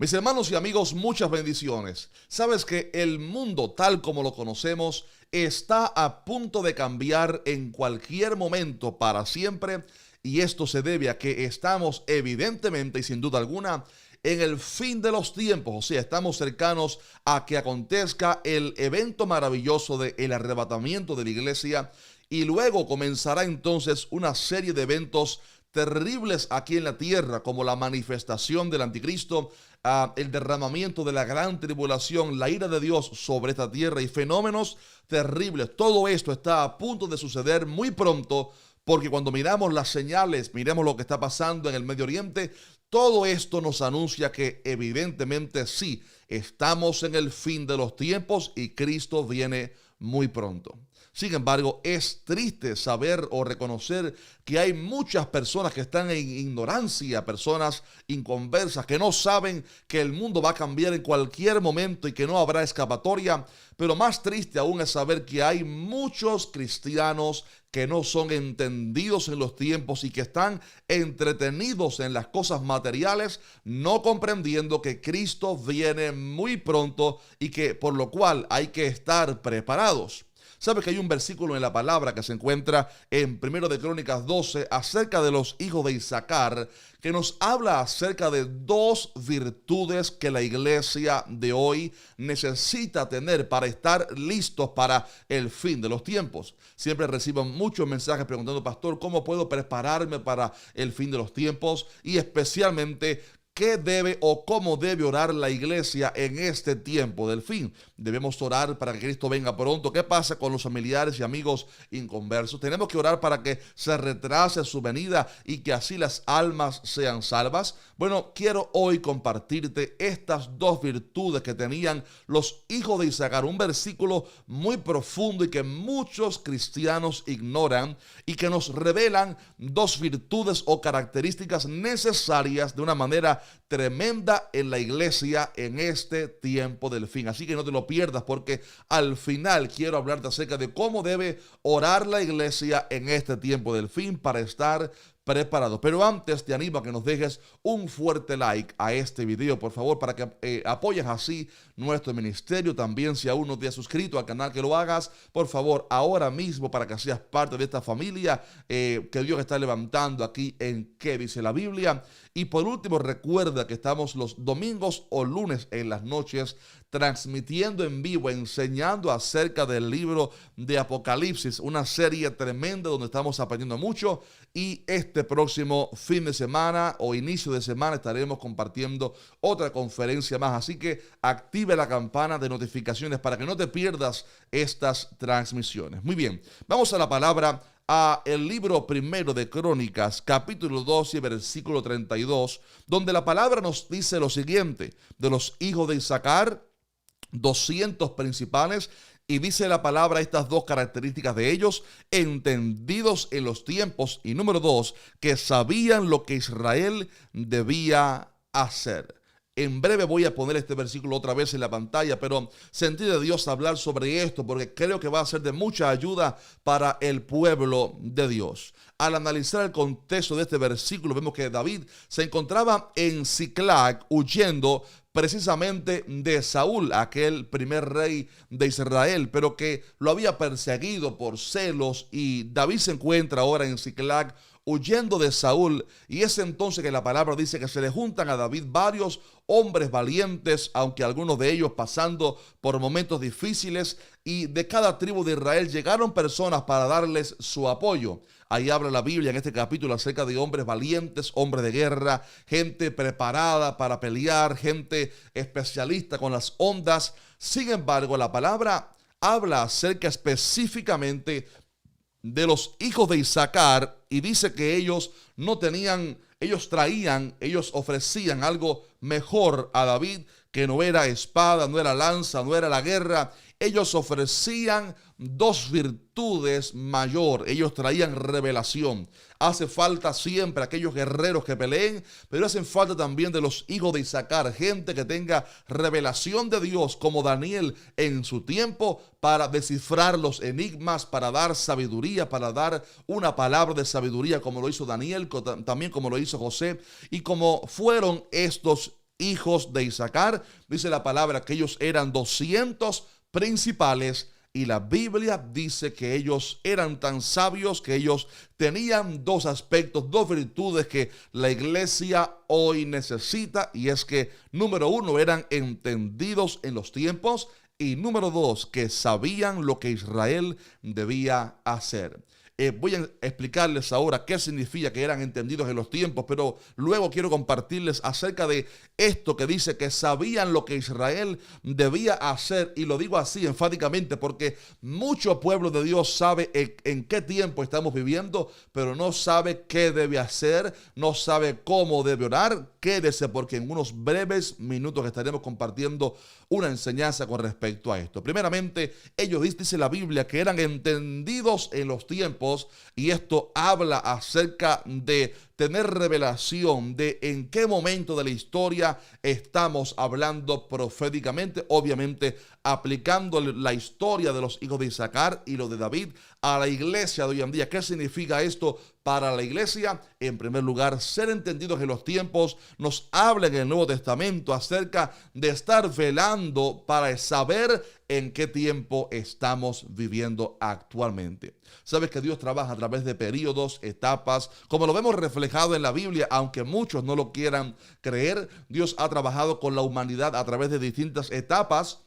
Mis hermanos y amigos, muchas bendiciones. Sabes que el mundo tal como lo conocemos está a punto de cambiar en cualquier momento para siempre, y esto se debe a que estamos evidentemente y sin duda alguna en el fin de los tiempos. O sea, estamos cercanos a que acontezca el evento maravilloso del arrebatamiento de la iglesia, y luego comenzará entonces una serie de eventos terribles aquí en la tierra, como la manifestación del anticristo, el derramamiento de la gran tribulación, la ira de Dios sobre esta tierra y fenómenos terribles. Todo esto está a punto de suceder muy pronto, porque cuando miramos las señales, miremos lo que está pasando en el Medio Oriente, todo esto nos anuncia que evidentemente sí, estamos en el fin de los tiempos y Cristo viene muy pronto. Sin embargo, es triste saber o reconocer que hay muchas personas que están en ignorancia, personas inconversas, que no saben que el mundo va a cambiar en cualquier momento y que no habrá escapatoria. Pero más triste aún es saber que hay muchos cristianos que no son entendidos en los tiempos y que están entretenidos en las cosas materiales, no comprendiendo que Cristo viene muy pronto y que por lo cual hay que estar preparados. ¿Sabe que hay un versículo en la palabra que se encuentra en 1 de Crónicas 12 acerca de los hijos de Isaacar, que nos habla acerca de dos virtudes que la iglesia de hoy necesita tener para estar listos para el fin de los tiempos? Siempre recibo muchos mensajes preguntando: pastor, ¿cómo puedo prepararme para el fin de los tiempos? Y especialmente, ¿qué debe o cómo debe orar la iglesia en este tiempo del fin? Debemos orar para que Cristo venga pronto. ¿Qué pasa con los familiares y amigos inconversos? Tenemos que orar para que se retrase su venida y que así las almas sean salvas. Bueno, quiero hoy compartirte estas dos virtudes que tenían los hijos de Isaacar, un versículo muy profundo y que muchos cristianos ignoran, y que nos revelan dos virtudes o características necesarias de una manera tremenda en la iglesia en este tiempo del fin. Así que no te lo pierdas, porque al final quiero hablarte acerca de cómo debe orar la iglesia en este tiempo del fin para estar preparado. Pero antes te animo a que nos dejes un fuerte like a este video, por favor, para que apoyes así nuestro ministerio. También, si aún no te has suscrito al canal, que lo hagas, por favor, ahora mismo, para que seas parte de esta familia que Dios está levantando aquí en ¿Qué dice la Biblia? Y por último, recuerda que estamos los domingos o lunes en las noches transmitiendo en vivo, enseñando acerca del libro de Apocalipsis, una serie tremenda donde estamos aprendiendo mucho. Y este próximo fin de semana o inicio de semana estaremos compartiendo otra conferencia más. Así que active la campana de notificaciones para que no te pierdas estas transmisiones. Muy bien, vamos a la palabra, a el libro primero de Crónicas, capítulo 12, versículo 32, donde la palabra nos dice lo siguiente: de los hijos de Isaacar, 200 principales. Y dice la palabra estas dos características de ellos: entendidos en los tiempos, y número 2, que sabían lo que Israel debía hacer. En breve voy a poner este versículo otra vez en la pantalla, pero sentí de Dios hablar sobre esto porque creo que va a ser de mucha ayuda para el pueblo de Dios. Al analizar el contexto de este versículo, vemos que David se encontraba en Siclag huyendo precisamente de Saúl, aquel primer rey de Israel, pero que lo había perseguido por celos, y David se encuentra ahora en Siclag huyendo de Saúl. Y es entonces que la palabra dice que se le juntan a David varios hombres valientes, aunque algunos de ellos pasando por momentos difíciles, y de cada tribu de Israel llegaron personas para darles su apoyo. Ahí habla la Biblia en este capítulo acerca de hombres valientes, hombres de guerra, gente preparada para pelear, gente especialista con las ondas. Sin embargo, la palabra habla acerca específicamente de los hijos de Isaacar, y dice que ellos no tenían, ellos ofrecían algo mejor a David, que no era espada, no era lanza, no era la guerra. Ellos ofrecían dos virtudes mayor. Ellos traían revelación. Hace falta siempre aquellos guerreros que peleen, pero hacen falta también de los hijos de Isaacar, gente que tenga revelación de Dios, como Daniel en su tiempo, para descifrar los enigmas, para dar sabiduría, para dar una palabra de sabiduría, como lo hizo Daniel, también como lo hizo José, y como fueron estos hijos de Isaacar. Dice la palabra que ellos eran 200 principales. Y la Biblia dice que ellos eran tan sabios que ellos tenían dos aspectos, dos virtudes que la iglesia hoy necesita. Y es que, número uno, eran entendidos en los tiempos. Y número dos, que sabían lo que Israel debía hacer. Voy a explicarles ahora qué significa que eran entendidos en los tiempos, pero luego quiero compartirles acerca de esto que dice que sabían lo que Israel debía hacer. Y lo digo así enfáticamente porque mucho pueblo de Dios sabe en qué tiempo estamos viviendo, pero no sabe qué debe hacer, no sabe cómo debe orar. Quédese porque en unos breves minutos estaremos compartiendo una enseñanza con respecto a esto. Primeramente, ellos dice la Biblia que eran entendidos en los tiempos, y esto habla acerca de tener revelación de en qué momento de la historia estamos hablando proféticamente, obviamente aplicando la historia de los hijos de Isaacar y lo de David a la iglesia de hoy en día. ¿Qué significa esto para la iglesia? En primer lugar, ser entendidos en los tiempos nos habla en el Nuevo Testamento acerca de estar velando para saber en qué tiempo estamos viviendo actualmente. Sabes que Dios trabaja a través de periodos, etapas, como lo vemos reflejado en la Biblia, aunque muchos no lo quieran creer. Dios ha trabajado con la humanidad a través de distintas etapas.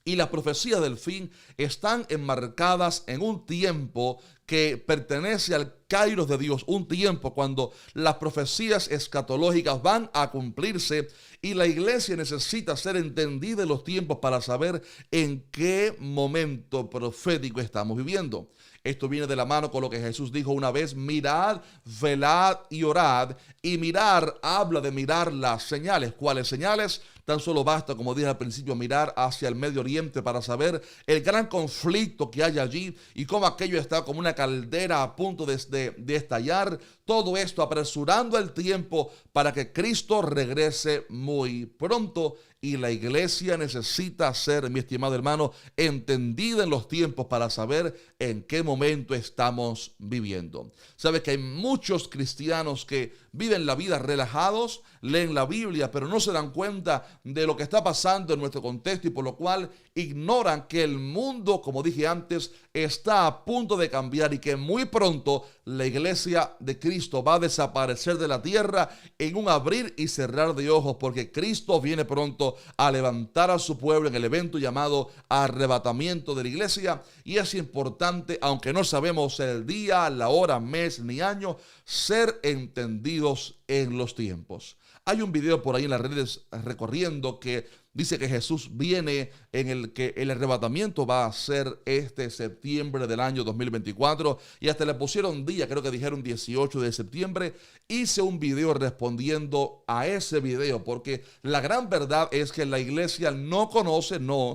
Y las profecías del fin están enmarcadas en un tiempo que pertenece al Kairos de Dios, un tiempo cuando las profecías escatológicas van a cumplirse y la iglesia necesita ser entendida en los tiempos para saber en qué momento profético estamos viviendo. Esto viene de la mano con lo que Jesús dijo una vez: mirad, velad y orad. Y mirar habla de mirar las señales. ¿Cuáles señales? Tan solo basta, como dije al principio, mirar hacia el Medio Oriente para saber el gran conflicto que hay allí y cómo aquello está como una caldera a punto de estallar. Todo esto apresurando el tiempo para que Cristo regrese muy pronto. Y la iglesia necesita ser, mi estimado hermano, entendida en los tiempos para saber en qué momento estamos viviendo. Sabes que hay muchos cristianos que viven la vida relajados, leen la Biblia, pero no se dan cuenta de lo que está pasando en nuestro contexto y por lo cual ignoran que el mundo, como dije antes, está a punto de cambiar y que muy pronto la iglesia de Cristo va a desaparecer de la tierra en un abrir y cerrar de ojos, porque Cristo viene pronto a levantar a su pueblo en el evento llamado arrebatamiento de la iglesia. Y es importante, aunque no sabemos el día, la hora, mes ni año, ser entendidos en los tiempos. Hay un video por ahí en las redes recorriendo que dice que Jesús viene, en el que el arrebatamiento va a ser este septiembre del año 2024, y hasta le pusieron día, creo que dijeron 18 de septiembre. Hice un video respondiendo a ese video, porque la gran verdad es que la iglesia no conocemos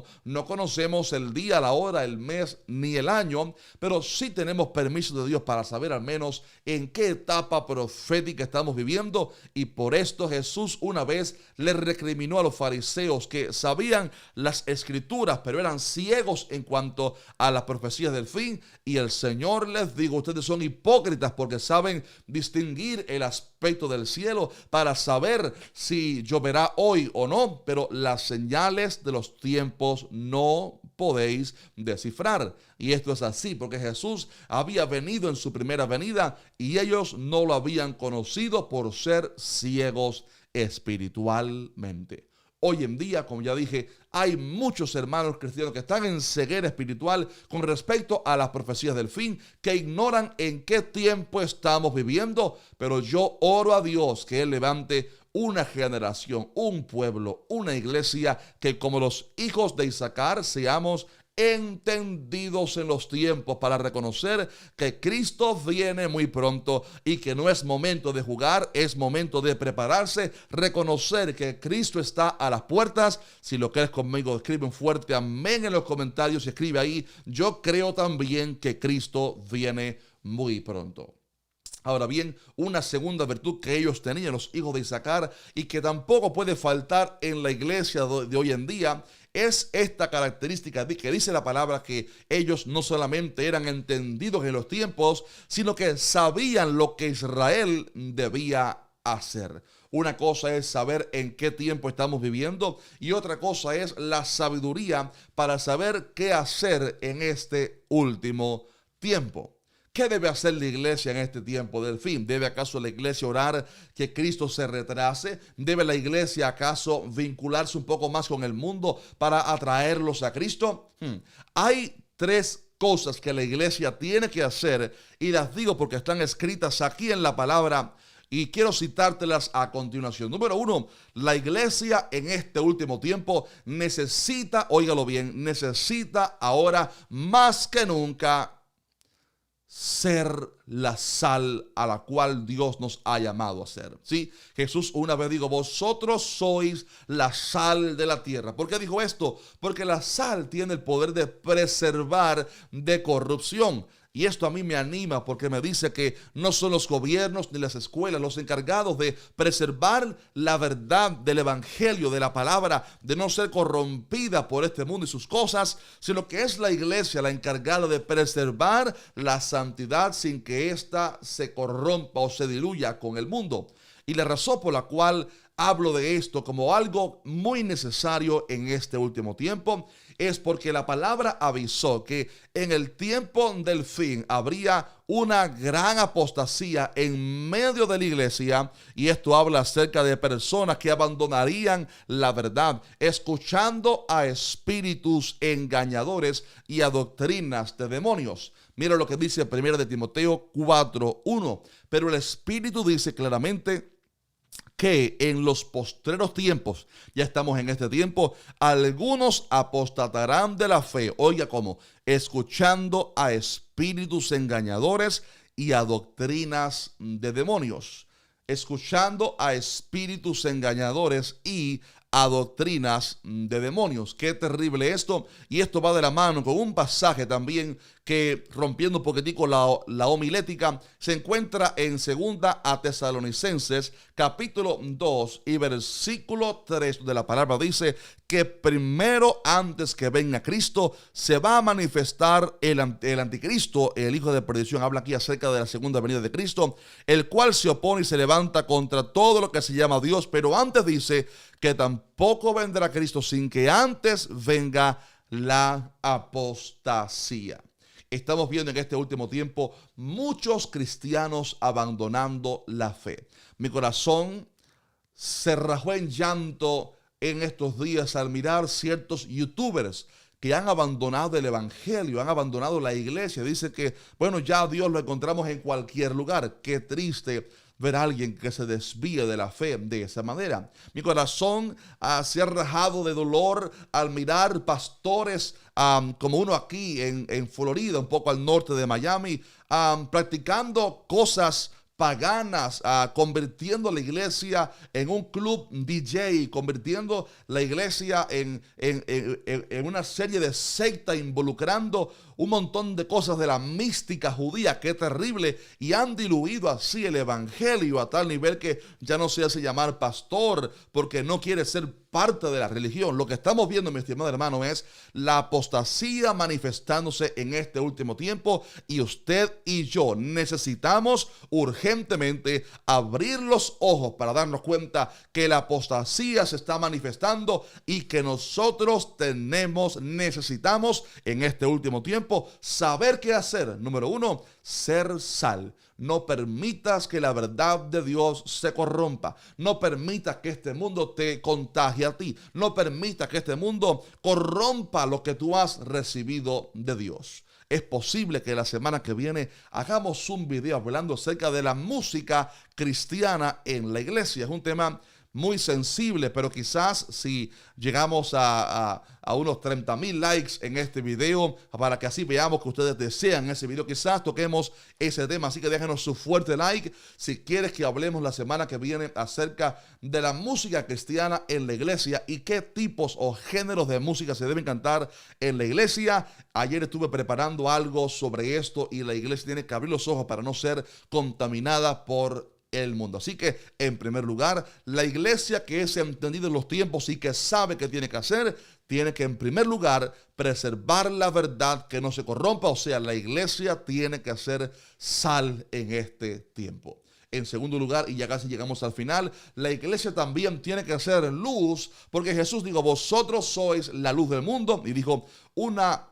el día, la hora, el mes ni el año, pero sí tenemos permiso de Dios para saber al menos en qué etapa profética estamos viviendo. Y por esto Jesús una vez le recriminó a los fariseos que sabían las escrituras, pero eran ciegos en cuanto a las profecías del fin. Y el Señor les dijo: ustedes son hipócritas porque saben distinguir el aspecto del cielo para saber si lloverá hoy o no, pero las señales de los tiempos no podéis descifrar. Y esto es así porque Jesús había venido en su primera venida y ellos no lo habían conocido por ser ciegos espiritualmente. Hoy en día, como ya dije, hay muchos hermanos cristianos que están en ceguera espiritual con respecto a las profecías del fin, que ignoran en qué tiempo estamos viviendo. Pero yo oro a Dios que Él levante una generación, un pueblo, una iglesia que, como los hijos de Isaacar, seamos entendidos en los tiempos para reconocer que Cristo viene muy pronto y que no es momento de jugar, es momento de prepararse, reconocer que Cristo está a las puertas. Si lo crees conmigo, escribe un fuerte amén en los comentarios y escribe ahí: yo creo también que Cristo viene muy pronto. Ahora bien, una segunda virtud que ellos tenían, los hijos de Isaacar, y que tampoco puede faltar en la iglesia de hoy en día, es esta característica que dice la palabra que ellos no solamente eran entendidos en los tiempos, sino que sabían lo que Israel debía hacer. Una cosa es saber en qué tiempo estamos viviendo y otra cosa es la sabiduría para saber qué hacer en este último tiempo. ¿Qué debe hacer la iglesia en este tiempo del fin? ¿Debe acaso la iglesia orar que Cristo se retrase? ¿Debe la iglesia acaso vincularse un poco más con el mundo para atraerlos a Cristo? Hay tres cosas que la iglesia tiene que hacer y las digo porque están escritas aquí en la palabra y quiero citártelas a continuación. Número uno, la iglesia en este último tiempo necesita, óigalo bien, necesita ahora más que nunca ser la sal a la cual Dios nos ha llamado a ser. ¿Sí? Jesús una vez dijo, vosotros sois la sal de la tierra. ¿Por qué dijo esto? Porque la sal tiene el poder de preservar de corrupción. Y esto a mí me anima porque me dice que no son los gobiernos ni las escuelas los encargados de preservar la verdad del evangelio, de la palabra, de no ser corrompida por este mundo y sus cosas, sino que es la iglesia la encargada de preservar la santidad sin que ésta se corrompa o se diluya con el mundo. Y la razón por la cual hablo de esto como algo muy necesario en este último tiempo es porque la palabra avisó que en el tiempo del fin habría una gran apostasía en medio de la iglesia, y esto habla acerca de personas que abandonarían la verdad, escuchando a espíritus engañadores y a doctrinas de demonios. Mira lo que dice 1 de Timoteo 4:1. Pero el Espíritu dice claramente que en los postreros tiempos, ya estamos en este tiempo, algunos apostatarán de la fe. Oiga cómo, escuchando a espíritus engañadores y a doctrinas de demonios. Escuchando a espíritus engañadores y a doctrinas de demonios. Qué terrible esto. Y esto va de la mano con un pasaje también que, rompiendo un poquitico la homilética, se encuentra en segunda a Tesalonicenses capítulo 2 y versículo 3 de la palabra. Dice que primero, antes que venga Cristo, se va a manifestar el anticristo, el hijo de perdición. Habla aquí acerca de la segunda venida de Cristo, el cual se opone y se levanta contra todo lo que se llama Dios. Pero antes dice que tampoco vendrá Cristo sin que antes venga la apostasía. Estamos viendo en este último tiempo muchos cristianos abandonando la fe. Mi corazón se rajó en llanto en estos días al mirar ciertos youtubers que han abandonado el evangelio, han abandonado la iglesia. Dice que, bueno, ya a Dios lo encontramos en cualquier lugar. Qué triste ver a alguien que se desvíe de la fe de esa manera. Mi corazón se ha rajado de dolor al mirar pastores como uno aquí en Florida, un poco al norte de Miami, practicando cosas paganas, convirtiendo la iglesia en un club DJ, convirtiendo la iglesia en una serie de secta, involucrando un montón de cosas de la mística judía. Qué terrible. Y han diluido así el evangelio a tal nivel que ya no se hace llamar pastor porque no quiere ser parte de la religión. Lo que estamos viendo, mi estimado hermano, es la apostasía manifestándose en este último tiempo, y usted y yo necesitamos urgentemente abrir los ojos para darnos cuenta que la apostasía se está manifestando y que nosotros necesitamos en este último tiempo saber qué hacer. Número uno, ser sal. No permitas que la verdad de Dios se corrompa. No permitas que este mundo te contagie a ti. No permitas que este mundo corrompa lo que tú has recibido de Dios. Es posible que la semana que viene hagamos un video hablando acerca de la música cristiana en la iglesia. Es un tema muy sensible, pero quizás si llegamos a unos 30,000 likes en este video, para que así veamos que ustedes desean ese video, quizás toquemos ese tema. Así que déjenos su fuerte like si quieres que hablemos la semana que viene acerca de la música cristiana en la iglesia y qué tipos o géneros de música se deben cantar en la iglesia. Ayer estuve preparando algo sobre esto y la iglesia tiene que abrir los ojos para no ser contaminada por el mundo. Así que, en primer lugar, la iglesia que es entendida en los tiempos y que sabe qué tiene que hacer, tiene que, en primer lugar, preservar la verdad que no se corrompa. O sea, la iglesia tiene que hacer sal en este tiempo. En segundo lugar, y ya casi llegamos al final, la iglesia también tiene que ser luz, porque Jesús dijo, vosotros sois la luz del mundo, y dijo, una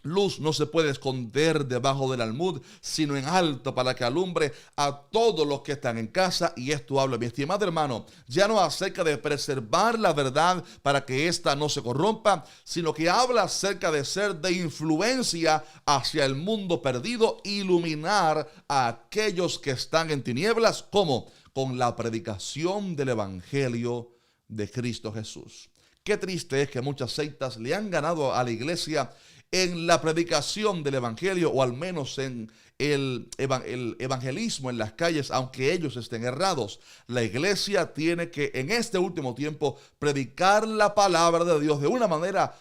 luz no se puede esconder debajo del almud, sino en alto para que alumbre a todos los que están en casa. Y esto habla, mi estimado hermano, ya no acerca de preservar la verdad para que ésta no se corrompa, sino que habla acerca de ser de influencia hacia el mundo perdido, iluminar a aquellos que están en tinieblas, ¿cómo? Con la predicación del evangelio de Cristo Jesús. Qué triste es que muchas sectas le han ganado a la iglesia en la predicación del evangelio, o al menos en el evangelismo en las calles, aunque ellos estén errados. La iglesia tiene que en este último tiempo predicar la palabra de Dios de una manera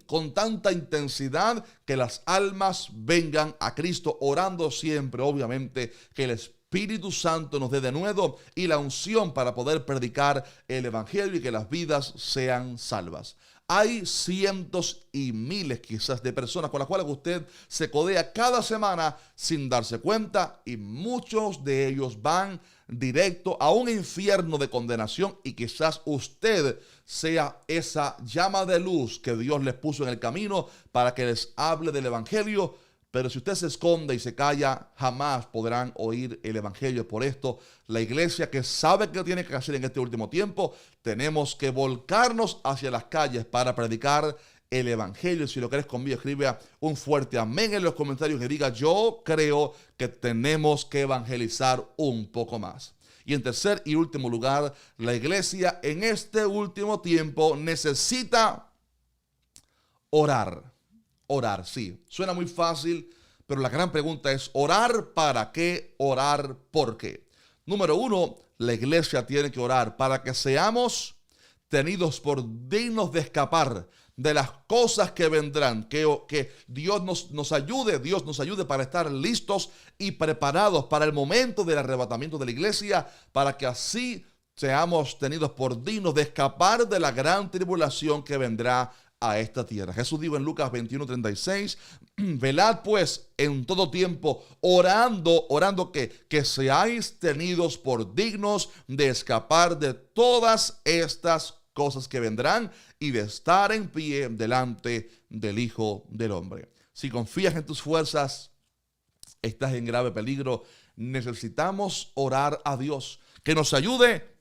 con tanta intensidad que las almas vengan a Cristo, orando siempre, obviamente, que el Espíritu Santo nos dé de nuevo y la unción para poder predicar el evangelio y que las vidas sean salvas. Hay cientos y miles quizás de personas con las cuales usted se codea cada semana sin darse cuenta, y muchos de ellos van directo a un infierno de condenación, y quizás usted sea esa llama de luz que Dios les puso en el camino para que les hable del evangelio. Pero si usted se esconde y se calla, jamás podrán oír el evangelio. Por esto, la iglesia, que sabe qué tiene que hacer en este último tiempo, tenemos que volcarnos hacia las calles para predicar el evangelio. Si lo crees conmigo, escribe un fuerte amén en los comentarios que diga, yo creo que tenemos que evangelizar un poco más. Y en tercer y último lugar, la iglesia en este último tiempo necesita orar. Orar, sí, suena muy fácil, pero la gran pregunta es, ¿orar para qué? ¿Orar por qué? Número uno, la iglesia tiene que orar para que seamos tenidos por dignos de escapar de las cosas que vendrán, que Dios nos ayude para estar listos y preparados para el momento del arrebatamiento de la iglesia, para que así seamos tenidos por dignos de escapar de la gran tribulación que vendrá a esta tierra. Jesús dijo en Lucas 21:36, velad pues en todo tiempo, orando que seáis tenidos por dignos de escapar de todas estas cosas que vendrán y de estar en pie delante del Hijo del Hombre. Si confías en tus fuerzas, estás en grave peligro. Necesitamos orar a Dios, que nos ayude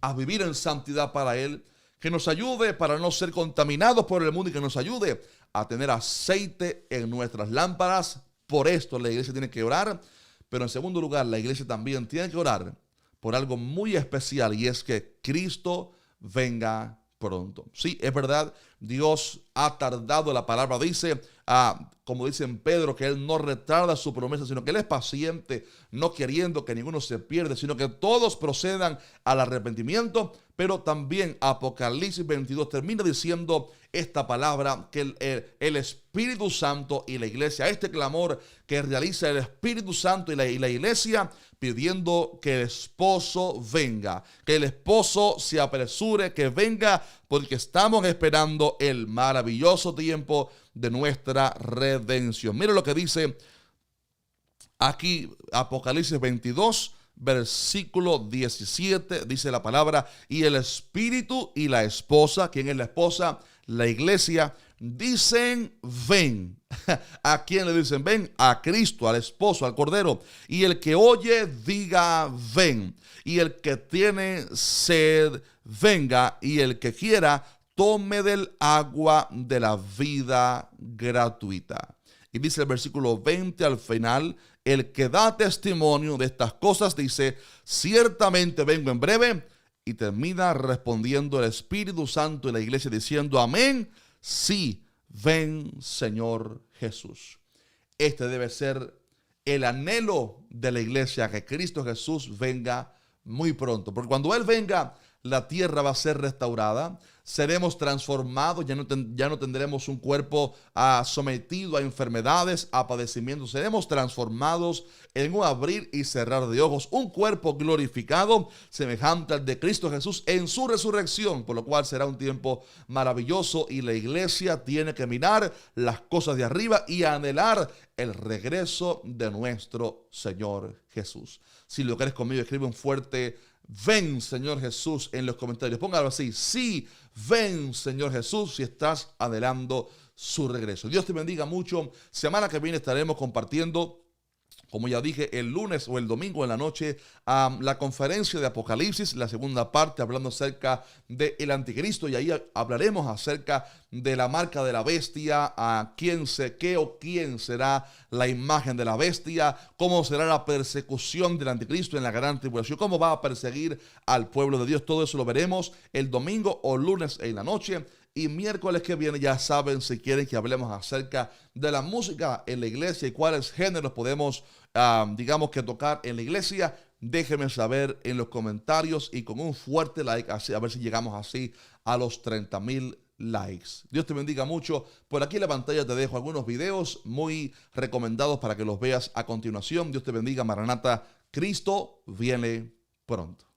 a vivir en santidad para Él, que nos ayude para no ser contaminados por el mundo y que nos ayude a tener aceite en nuestras lámparas. Por esto la iglesia tiene que orar, pero en segundo lugar la iglesia también tiene que orar por algo muy especial, y es que Cristo venga pronto. Sí, es verdad, Dios ha tardado, la palabra dice, como dice en Pedro, que Él no retarda su promesa, sino que Él es paciente, no queriendo que ninguno se pierda, sino que todos procedan al arrepentimiento. Pero también Apocalipsis 22 termina diciendo esta palabra, que el Espíritu Santo y la iglesia, este clamor que realiza el Espíritu Santo y la iglesia, pidiendo que el esposo venga, que el esposo se apresure, que venga, porque estamos esperando el maravilloso tiempo de nuestra redención. Mira lo que dice aquí Apocalipsis 22, versículo 17, dice la palabra, y el Espíritu y la esposa, ¿quién es la esposa? La iglesia, dicen ven. ¿A quién le dicen ven? A Cristo, al esposo, al Cordero. Y el que oye, diga ven. Y el que tiene sed, venga. Y el que quiera, tome del agua de la vida gratuita. Y dice el versículo 20 al final, el que da testimonio de estas cosas dice, ciertamente vengo en breve. Y termina respondiendo el Espíritu Santo y la iglesia diciendo, amén, sí, ven Señor Jesús. Este debe ser el anhelo de la iglesia, que Cristo Jesús venga muy pronto. Porque cuando Él venga, la tierra va a ser restaurada, seremos transformados, ya no tendremos un cuerpo sometido a enfermedades, a padecimientos, seremos transformados en un abrir y cerrar de ojos, un cuerpo glorificado semejante al de Cristo Jesús en su resurrección, por lo cual será un tiempo maravilloso y la iglesia tiene que mirar las cosas de arriba y anhelar el regreso de nuestro Señor Jesús. Si lo crees conmigo, escribe un fuerte ven, Señor Jesús, en los comentarios. Póngalo así: sí, ven, Señor Jesús, si estás anhelando su regreso. Dios te bendiga mucho. Semana que viene estaremos compartiendo, como ya dije, el lunes o el domingo en la noche, la conferencia de Apocalipsis, la segunda parte, hablando acerca del anticristo, y ahí hablaremos acerca de la marca de la bestia, quién será la imagen de la bestia, cómo será la persecución del anticristo en la gran tribulación, cómo va a perseguir al pueblo de Dios. Todo eso lo veremos el domingo o lunes en la noche. Y miércoles que viene, ya saben, si quieren que hablemos acerca de la música en la iglesia y cuáles géneros podemos, digamos, que tocar en la iglesia, déjenme saber en los comentarios y con un fuerte like, así, a ver si llegamos así a los 30,000 likes. Dios te bendiga mucho. Por aquí en la pantalla te dejo algunos videos muy recomendados para que los veas a continuación. Dios te bendiga. Maranata, Cristo viene pronto.